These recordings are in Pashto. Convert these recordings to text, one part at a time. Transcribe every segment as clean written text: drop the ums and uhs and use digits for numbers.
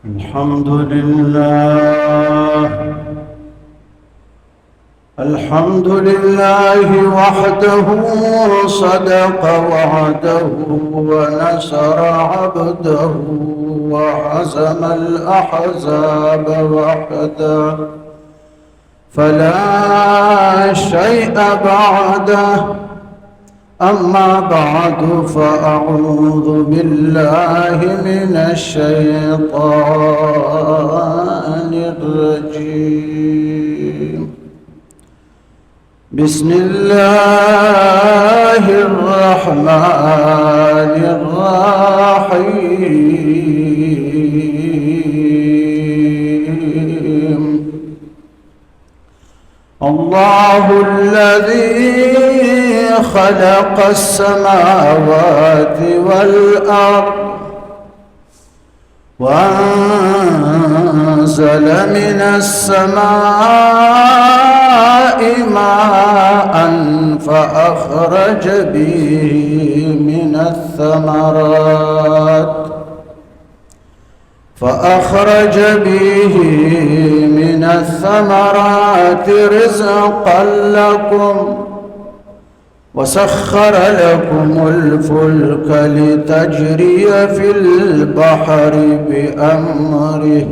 الحمد لله الحمد لله وحده صدق وعده ونصر عبده وهزم الأحزاب وحده فلا شيء بعده أما بعد فأعوذ بالله من الشيطان الرجيم بسم الله الرحمن الرحيم الله الذي خلق السماوات والأرض وأنزل من السماء ماء فأخرج به من الثمرات رزقا لكم وسخر لكم الفلك لتجري في البحر بأمره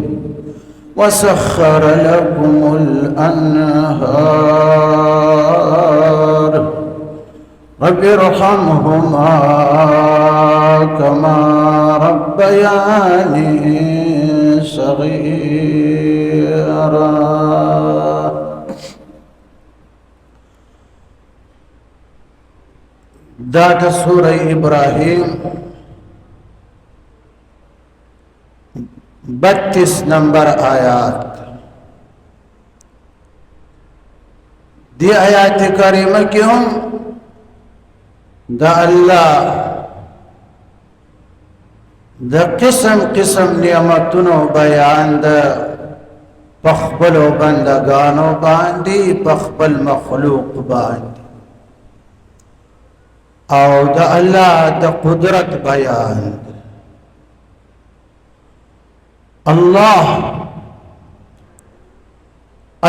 وسخر لكم الأنهار رب ارحمهما كما ربياني صغيرا. دا سورة ابراهيم 32 نمبر آیات. دی آیات کریمہ کی ہم دا اللہ دا قسم قسم نعمتونو بیان دا پخبلو بندگانو باندی پخبل مخلوق باندی او دا اللہ دا قدرت بیان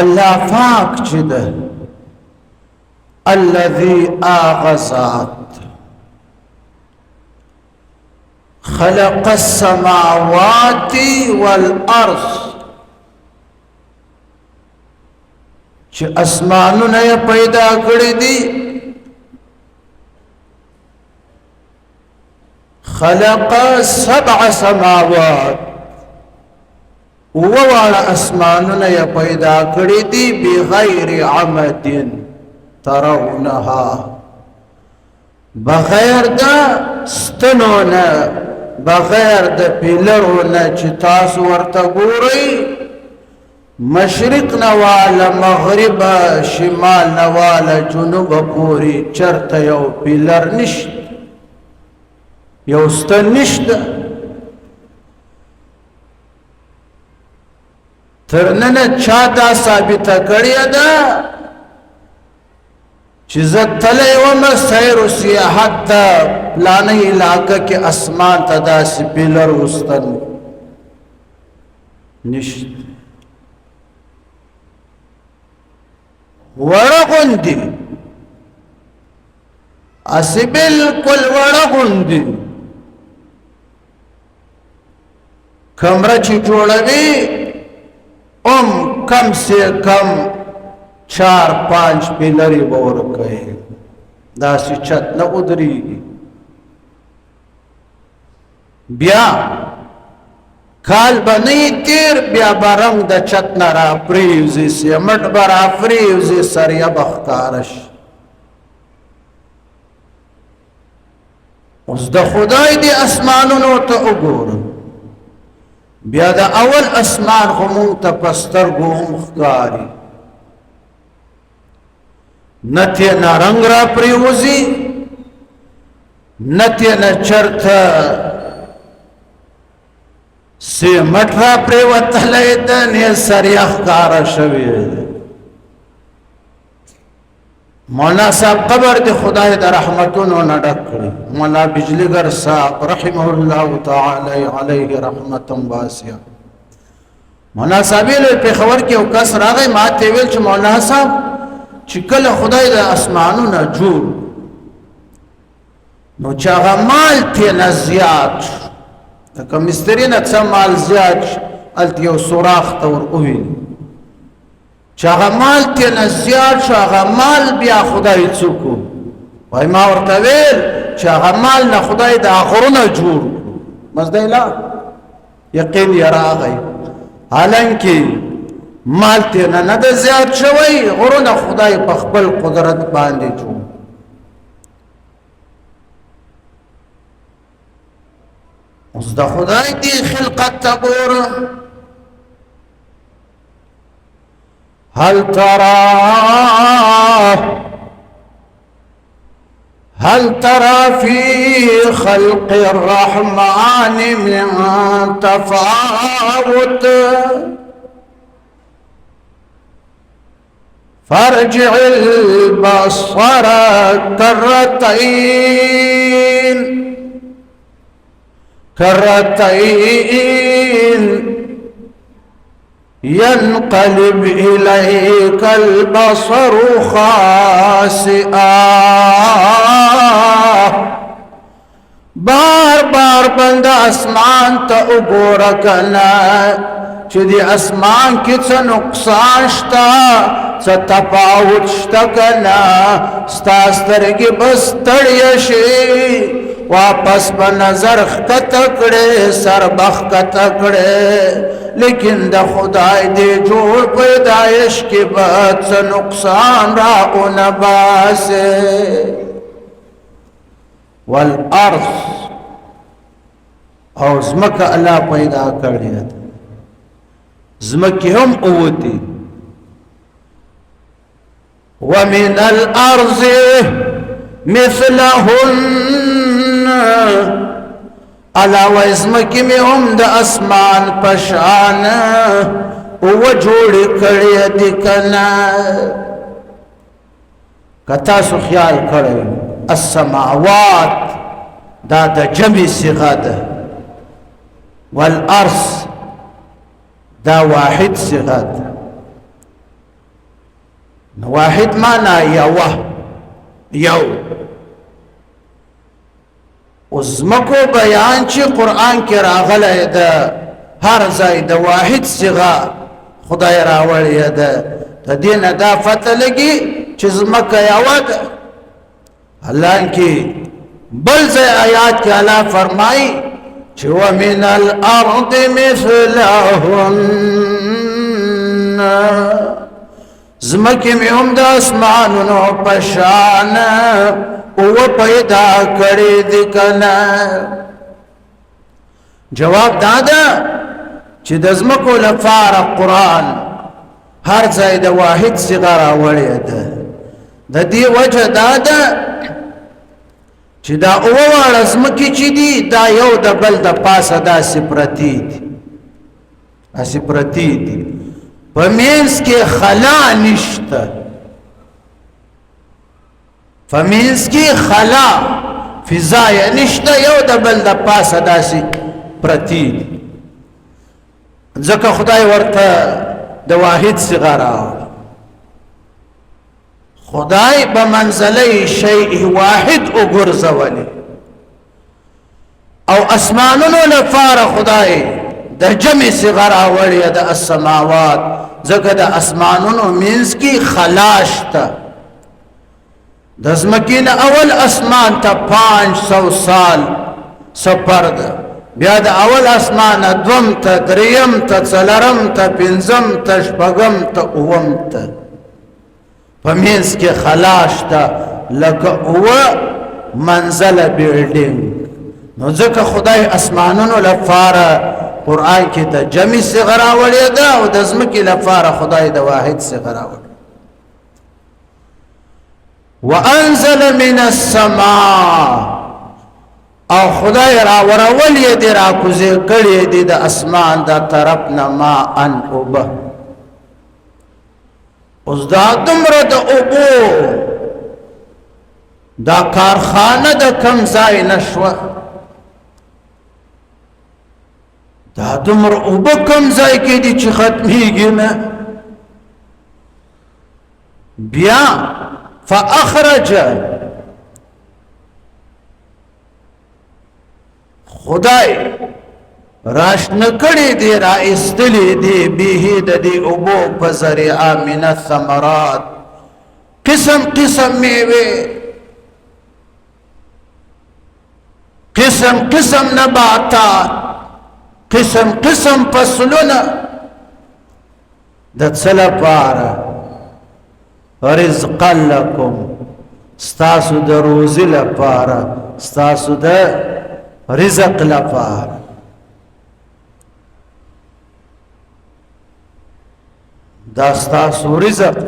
اللہ پاک چد الذي آغزات خلق السماوات والارض چه اسمانو نے پیدا کری دی خلق 7 سماوات ووالى اسماننا يا پیدا کړی دي بغیر عمد ترونها بغیر د ستنونه بغیر د پیلرونه چې تاسو ورته ګورئ مشرق نواله مغرب شمال نواله جنوب پوری چرته یو پیلر نشته یو ستن نشته ترنن چا دا ثابته کړی ده چې زه تللی وم سیر و سیاحت ته پلانه علاقه کې اسمان ته داسې پیلر وستن نشته وړه غوندې اسې بلکل وړه غوندې کمره چې جوړوي کم سے کم 4-5 پیلری بور کئی دا سی چھت نہ ادری بیا کال بنی تیر بیا برنگ دا چھت نہ را پریوزی سی مٹ برا پریوزی سریا بختارش اس دا خدای دی اسمانونو تا اگور بیا دا اول اسمان خمون تا پستر گوهم خکاری نتینا رنگ را پریوزی نتینا چرت سی مٹ را پریوت لیدن یہ سریخ کارا شوید مولانا صاحب قبر دی خدای دا رحمتونو نڈک کری مولانا بجلیگر صاحب رحمه اللہ تعالی علیہ رحمتا واسعہ مولانا صاحب له پیښور کې یو کس راغی ما ته ویل چې مولانا صاحب چې کله خدای د اسمانونو جوړ نو چې هغه مال ته نه زیات لکه مستری نه څه مال زیات الته یو سوراخ ته ور وویل چې هغه مال ته نه زیات شو هغه مال بیا خدای څوک وای ما ورته ویل چې هغه مال نه خدای د غرونه جوړ مزدای لا یقین یې راغی حالانکه مال ته نه د زیات شوی غرونه خدای په خپل قدرت باندې جوړ اوس د خدای دی خلقت تبور هل ترى في خلق الرحمن من تفاوت فارجع البصر كرتين ينقلب إليك البصر خاسئا بار بار بند اسمان تا اگورکنا چه دی اسمان کی چه نقصان شتا چه تفاوت شتا کنا ستاسترگی بستڑیشی واپس با نظر کتکڑے سر بخ کتکڑے لیکن دا خدای دے جوڑ پیدایش کی بات سے نقصان را نباسے والارض او زمکہ اللہ پیدا کردیا زمکی ہم اوتی ومن الارض مثلهن علاوہ ازمکی میں ہم دا اسمان پشان او جوڑی کڑی دکنا کتا سو خیال کڑی السماوات دا دا جمع صیغہ دا والارض دا واحد صیغہ دا واحد مانا یو ازمکو بیان چی قرآن کی راغل دا ہر زائی دا واحد صیغہ خدای راولی دا دین دا فتح لگی چی ازمکا یاود اللہ کی بل زی آیات کی اللہ فرمائی چی ومن الارض مثلہن زمکی میں ہم دا اسمانونو پشان او پیدا کری دکنا جواب دادا چی دزمکو لفار قرآن ہر زائد واحد صغار آوری دا دی وجہ دادا چی دا اووار ازمکی چی دی دا یو دا بل دا پاس دا سپرتی دی پمینس کے خلا نشتا فمینس کی خلا فضای نشتا یو دا بل دا پاس دا سی پرتی زکا خدای ورطا دا واحد صغارا خدای بمنزلی شیء واحد اگرزولی او اسمانونو لفار خدای دا جمع صغارا ولی دا السماوات زکا دا اسمانونو منز کی خلاشتا دزمکین اول اسمان تا 500 سال سپر دا بیا دا اول اسمان دوم تا دریم تا چلرم تا پنزم تا شپگم تا اوم تا پمینس کی خلاشتا لکا او منزل بیلڈنگ نو زکا خدای اسمانونو لفارا قرآن کی تا جمع صغرا ولی دا و دزمکی لفارا خدای دا واحد صغرا ولی وانزل من السماء او خدای را ورولی دی را کزی کڑی دی دا اسمان دا طرفنا ما ان اوبا اس دا دمر دا اوبو دا کارخانه دا کم زای نشوه دا دومره اوبه کوم ځای کې دي چې ختمیږي نه. بیا فاخرج خدای راشنه کړي دي را ایستلي دي به د دې اوبو په ذریعه من الثمرات قسم قسم میوه قسم قسم نباتات قسم قسم فصلونه د څه لپاره رزقا لکم ستاسو د روزي لپاره ستاسو د رزق لپاره. دا ستاسو رزق.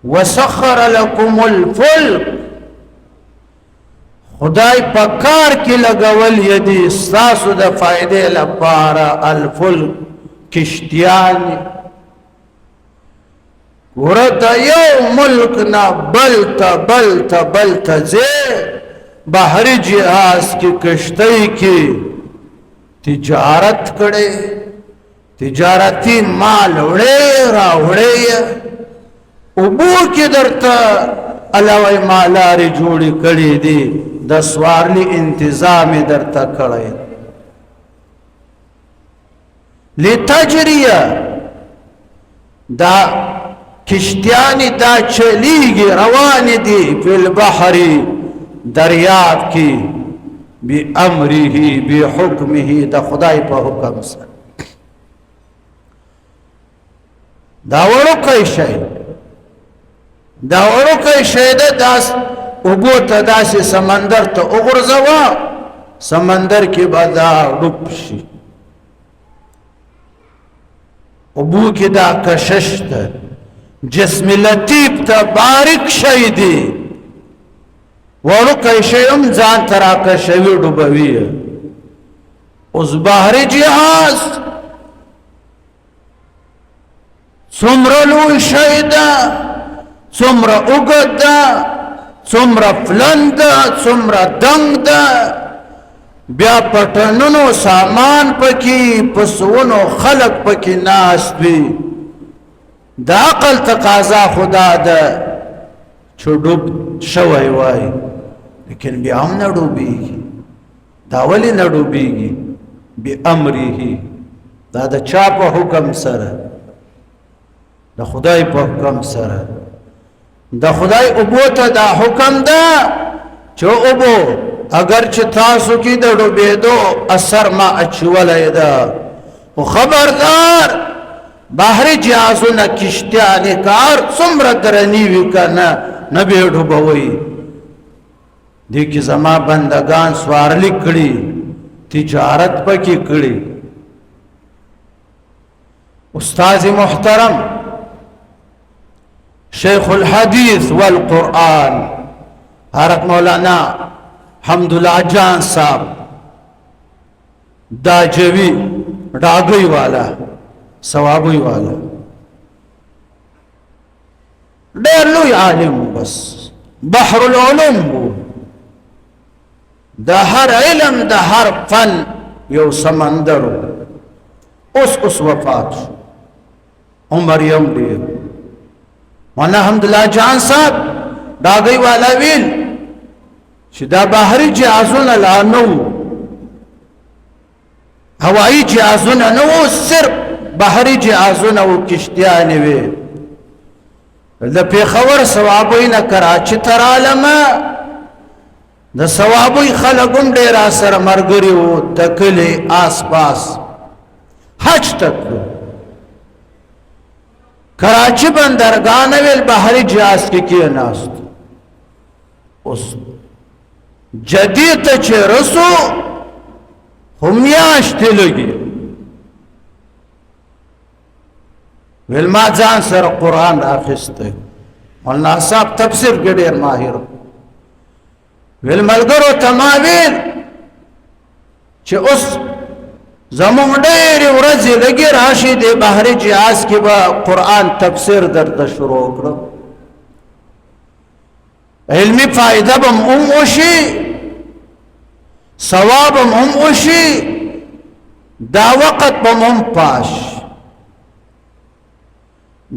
وسخر لكم الفلك خدای په کار کې لګول یدي ستاسو د فائدې لپاره. الفلک کشتیان ورته یو ملک نه بلته زه بحری جهاز کې کشتی کې تجارت کړي تجارتی مال وړي راوړي اوبو کې درته علاوه مالاري جوړي کړي دي د سوارلی انتظام درته کړی لتجریه دا کشتیانی دا چلیگی روانی دی فی البحری دریاب کی بی امره بی حکمه دا خدای پا حکم سر. دا ورکی شئی دا ورکی شئی دا داس اوبو تا داسی سمندر تا اغرزوا سمندر کی بدا ڈوب شی اوبو کی دا کشش تا جسم لطیب تا باریک شئی دی ورکی شئیم زان تراک شوی ڈوبوی اس بحری جہاز سمرلو شئی دا سمر اگد دا سمر فلند دا سمر دنگ دا بیا پټنونو سامان پکی پسونو خلق پکی ناس بی دا عقل تقاضا خدا دا چو ڈوب شوئی وائی لیکن بیا ہم نہ ڈوبی گی دا ولی نہ ڈوبی گی بی امری ہی دا دا چا پا حکم سر دا خدای پا حکم سر دا خدای ابو تا دا حکم دا چو ابو اگر چه تاسو کی دا ڈوبیدو اثر ما اچولی دا و خبردار بحری جہازو نا کشتیانی کار سمر درنیوی کا نبی ڈوبوئی دیکھی زما بندگان سوارلی کڑی تجارت پکی کڑی. استاذ محترم شیخ الحدیث والقرآن حضرت مولانا حمداللہ جان صاحب داجوی ڈاگوی والا ثوابوی والا ډېر لوی عالم بس بحر العلوم دا هر علم دا هر فن یو سمندر اس وفات عمر یم ډېر مولانا حمداللہ جان صاحب ډاگوی والا ویل چې دا بحری جهازونه لا نو هوایی جهازونه نو صرف بحری جهازونه او کشتیانې وي. د پیښور ثوابوی نه کراچي تر عالمه د ثوابوی خلک هم ډېر راسره ملګري وو د کلي آس پاس حج ته تلو کراچي بندرګاه نه ویل بحری جهاز کې کېناست. اوس جدید ته چې رسو خو میاشتې لګي ویل ما ځان سره قرآن راخیستی مولانا صاحب تفسیر کې ډېر ماهر ویل ملګرو ته ما ویل چې اوس زموږ ډېرې ورځې لګي راشي د بحري جهاز کې به قرآن تفسیر درته شروع کړم علمی فائدہ بم وشي ثواب هم وشي دا وقت به هم پاش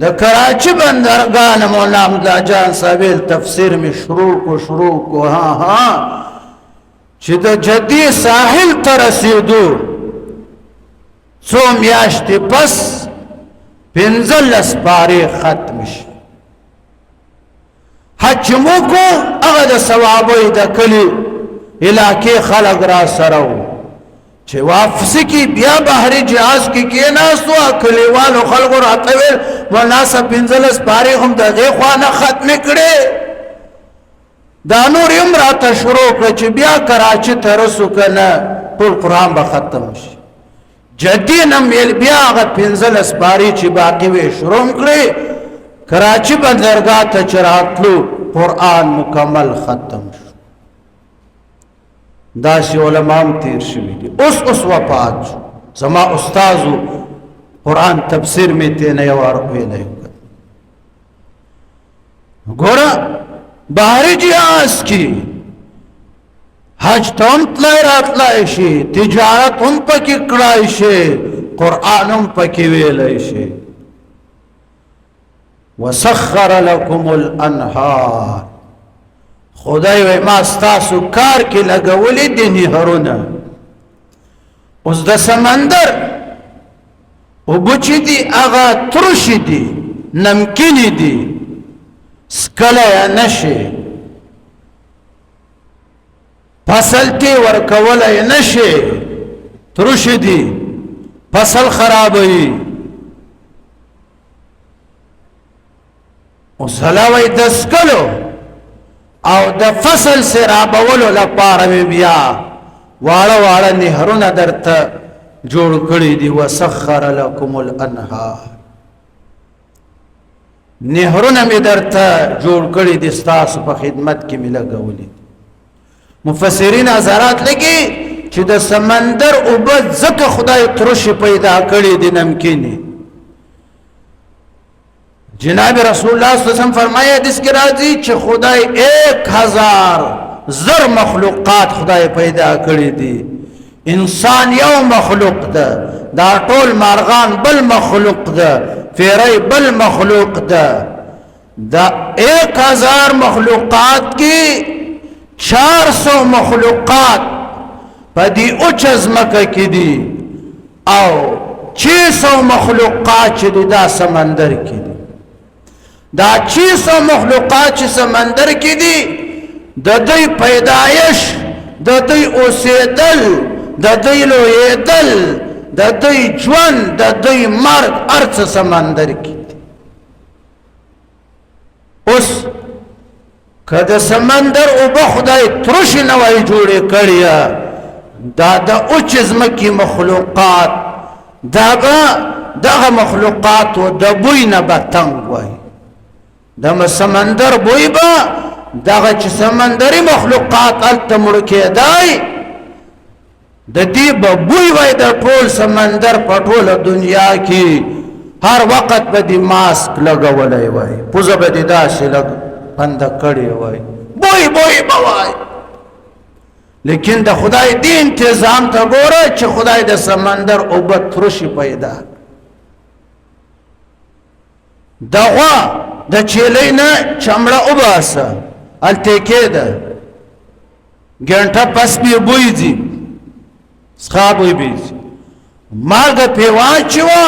د کراچی بندرگاہ نے مولانا عبداللہ جان صاحب تفسیر میں شروع کو ہاں چې د جدی ساحل ته رسیدو څو میاشتې پس 15 پارې ختم شي حج مو کو هغه د ثوابوي د کلي علاقې خلک را سره وو چې واپسی کی بیا بحری جهاز کی کېناستو کلیوالو خلکو راته ویل مولانا صاحب 15 پارې هم دغې خوا نه ختمې کړې دا نور یم راته شروع کړه چې بیا کراچي ته رسو که نه ټول قرآن به ختم شي جدي نم ویل بیا هغه 15 پارې چې باقي وې شروع کړې کراچي بندرګاه ته چې راتلو قرآن مکمل ختم شو داسې علما هم تیر شوي دي اوس وفات شو زما استازو قرآن تفسیر مې ته نه یو وار ویلی ګوره بحری جهاز کی حج ته هم تلای راتلای شي تجارت هم پکې کړای شي قرآن هم پکې ویلی شي وسخر لكم الانهار خدای وای ما ستاسو کار کې لګولې دي نهرونه اوس د سمندر اوبه چې دي هغه ترشي دي نمکینې دي سکلی نشي فصل ورکولی نشي ترشي دي فصل خرابوي اوس هلوی د سکلو او د فصل سرابولو لپاره مې بیا واړه نهرونه درته جوړ کړي دي وسخر لكم الانهار نهرونه مې درته جوړ کړي دي ستاسو په خدمت کې مې لګولي مفسرین حضرات لګي چې د سمندر اوبه ځکه خدای ترشي پیدا کړي دي نمکینې جناب رسول الله صلی اللہ علیہ وسلم فرمایا حدیث کی راضی چې خدای 1000 مخلوقات خدای پیدا کړی دي انسان یو مخلوق ده دا ټول مارغان بل مخلوق ده فیری بل مخلوق ده دا 1000 مخلوقات کی 400 مخلوقات په دې اوچ ځمکه کې دي او 600 مخلوقات چې دا سمندر کې دي دا 600 مخلوقات چې سمندر کې دي د دوی پیدایش د دوی اوسېدل د دوی لویېدل د دوی ژوند د دوی مرګ هر څه سمندر کې دي اوس که د سمندر اوبه خدای ترشي نه وای جوړې کړې دا د اوچ ځمکې مخلوقات دغه مخلوقاتو د بوی نه به تنګ وای د سمندر بوی به دغه چې سمندري مخلوقات هلته مړه کېدای د دې به بوی وای د ټول سمندر په ټوله دنیا کې هر وخت به دې ماسک لګولی وای پوزه به دې داسې بنده کړې وای بوی به وای لیکن د خدای دې انتظام ته ګوره چې خدای د سمندر اوبه ترشي پیدا د غوا د چیلې نه چمړه وباسه هلته کېده ګنټه پس بیا بوی ځي څښا بوی به ځي مالګه پرې واچوه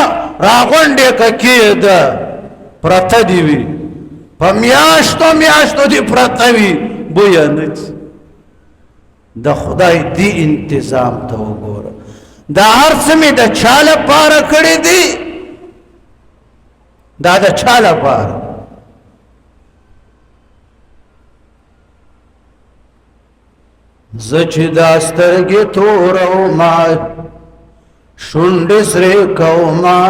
راغونډې که کېده پرته دې وي په میاشتو دې پرته وي بویه نه ځي د خدای دې انتظام ته وګوره دا هر څه مې د چا لپاره کړي دي دا د چا لپاره زه چې دا سترګې تورومه شونډې سرې کومه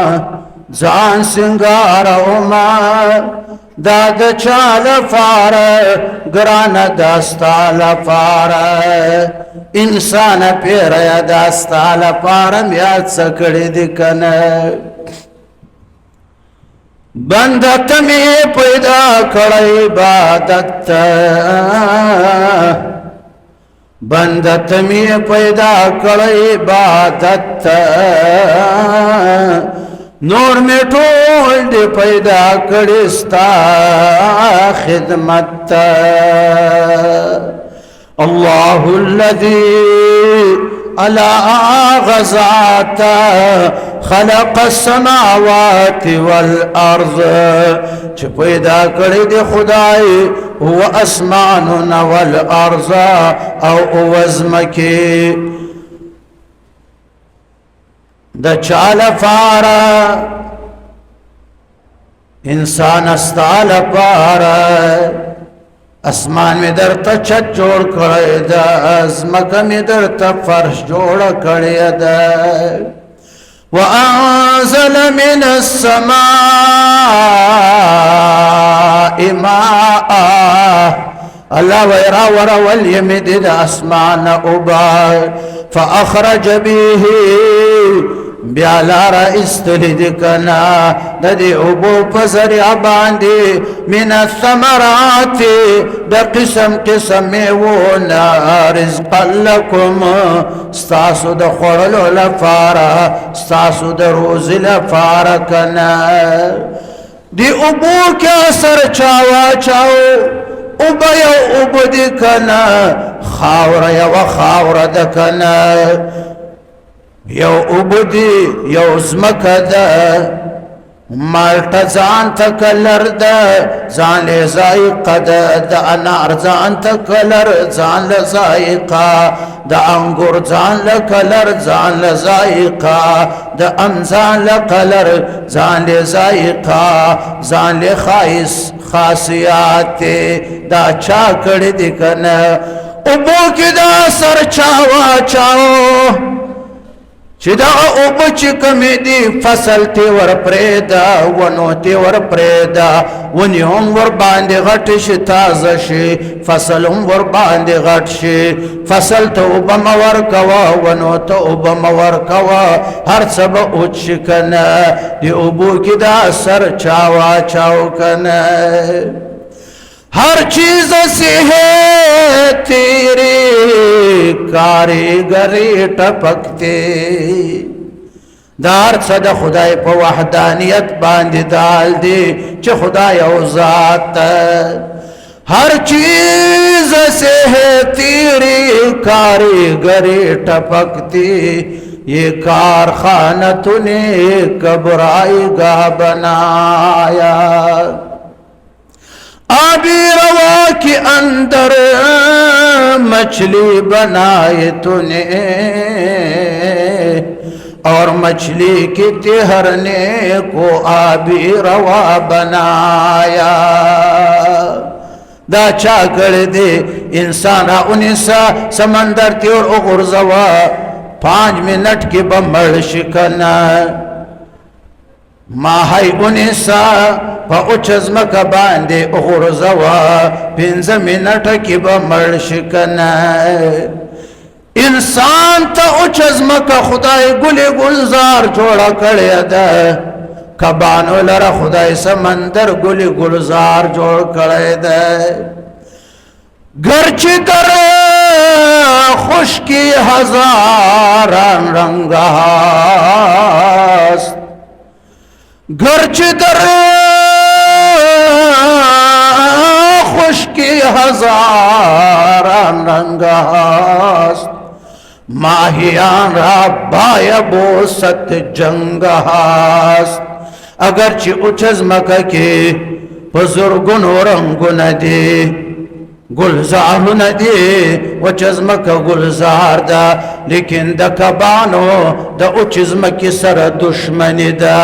ځان سینګارومه دا د چا لپاره ګرانه دا ستا لپاره انسانه پیریه دا ستا لپاره مې یاد څه کړي دي که نه بنده ته مې پیدا کړی عبادت ته بنده تمی پیدا کړی عبادت ته نور می ټول دې پیدا کړی ستا خدمت ته الله الذي على غزات خلق السماوات والارض چې پیدا کړی دی خدای هو اسماننا والارض او وزمکی د چاله فارا انسان استعاله پارا اسمان میں در تا چھت جوڑ کړی دا ازمکه میں در تا فرش جوڑ کړی دا وانزل من السماء ماء الله ويرا ورا واليمد دا اسمان اوبا فاخرج به بیالارا استلد کنا ددی ابو پزریا باندی من الثمرات دا قسم قسم میونا رزقا لکم ستاسو دا خورلو لفارا ستاسو دا روز لفارا کنا دی ابو کے اثر چاوا چاو ابا یو ابو دی کنا خاور یو خاور دا کنا یو عبدی یو زمکه ده مالټه ځان ته کلر ده ځان له ذایقه ده د انار ځان ته کلر ځان له ذایقه د انګور ځان له کلر ځان له ذایقه د ځان له کلر ځان له ذایقه ځان له خاصیات دا چا کړی دی کنه اوبو کې دا سر چاوا چاو چې دا اوبه چې کمې دي فصل تی ور پرېږده ونو تی ور پرېږده ونې هم ور باندې غټې شي تازه شي فصل هم ور باندې غټ شي فصل ته اوبه مه ورکوه ونو ته اوبه مه ورکوه هر څه به اوچ شي که نه د اوبو کې دا سر چاوا چاو که نه ہر چیز سے ہے تیری کاریگری ٹپکتے دار صد خدای پا وحدانیت باندې دال دی چه خدای او ذات ہر چیز سے ہے تیری کاریگری ٹپکتی یہ کارخانہ تو نے کب رائے گا بنایا آبی روا کے اندر مچھلی بنائے تو نے اور مچھلی کی تہرنے کو آبی روا بنایا دا چا کر دے انسان انسا سمندر تی اور اغرزوا 5 منٹ کی بمڑ شکنا ماہی انسا پا اچزمک باندے اغرزوا 5 منٹ کی بمڑ شکنا انسان تا اچزمک خدای گلی گلزار جوڑا کڑی دا کبانو لرا خدای سمندر گلی گلزار جوڑ کڑی دا گرچی در خشکی ہزاران رنگ هاست گرچی در خشکی ہزاران رنگ هاست ماہیان را بایا بوست جنگ هاست اگرچی اچزمک کے بزرگن و رنگن دی گلزار ندی و چزمک گلزار دا لیکن دا کبانو دا او چزمک سر دشمنی دا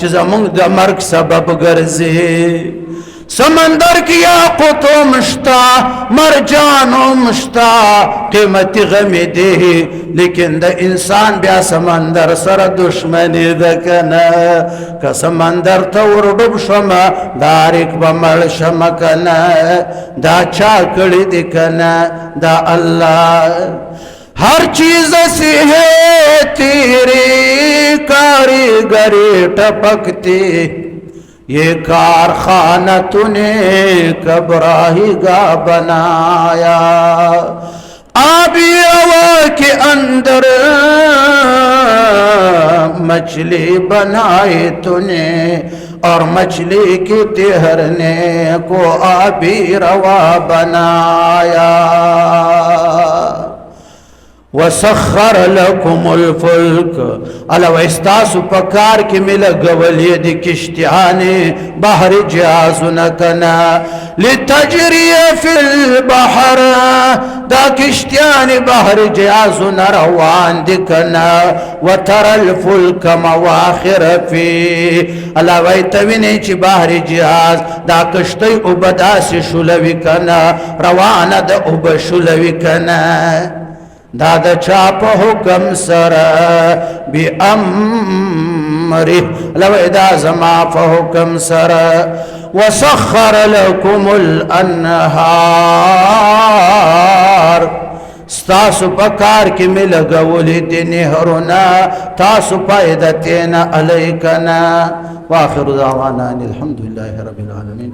چزمونگ دا مرگ سبب گرزی سمندر کی یاقوتو مشتا مرجانو مشتا قیمتی غمی دی لیکن دا انسان بیا سمندر سر دشمنی دا کنا که سمندر تور ڈوب شما دارک بمڑ شما کنا دا چاکڑی دی کنا دا اللہ ہر چیز سے ہے تیری کاریگری ٹپکتی یہ کارخانہ تو نے کب راہی گا بنایا आबी हवा के अंदर मछली बनाए तूने और मछली की तिहरने को आबी रवा बनाया। वसखर लकुमुल फुल्क अला वस्तासु पकार की मिल गवलिय दी किश्तियाने बहर जाजुनकना लितजरिय फिल बहर दा किश्तियाने बहर जाजुन रवान दिकना वतरल फुल्क मवाखिर फी अला वैतविने ची बहर जाज दा कश्ती उबदा से शुलवी कना रवाना दा उब शुलवी कना दादा चाप हुकम सर बि अम्रि लवैदा जमा फहुकम सर वसखर लकुमुल अन्हार स्तासु पकार की मिल गवली नहरुना तासु पैदतेना अलैकना वाखिर दावाना अनिल हम्दुलिल्लाहि रब्बिल आलमीन।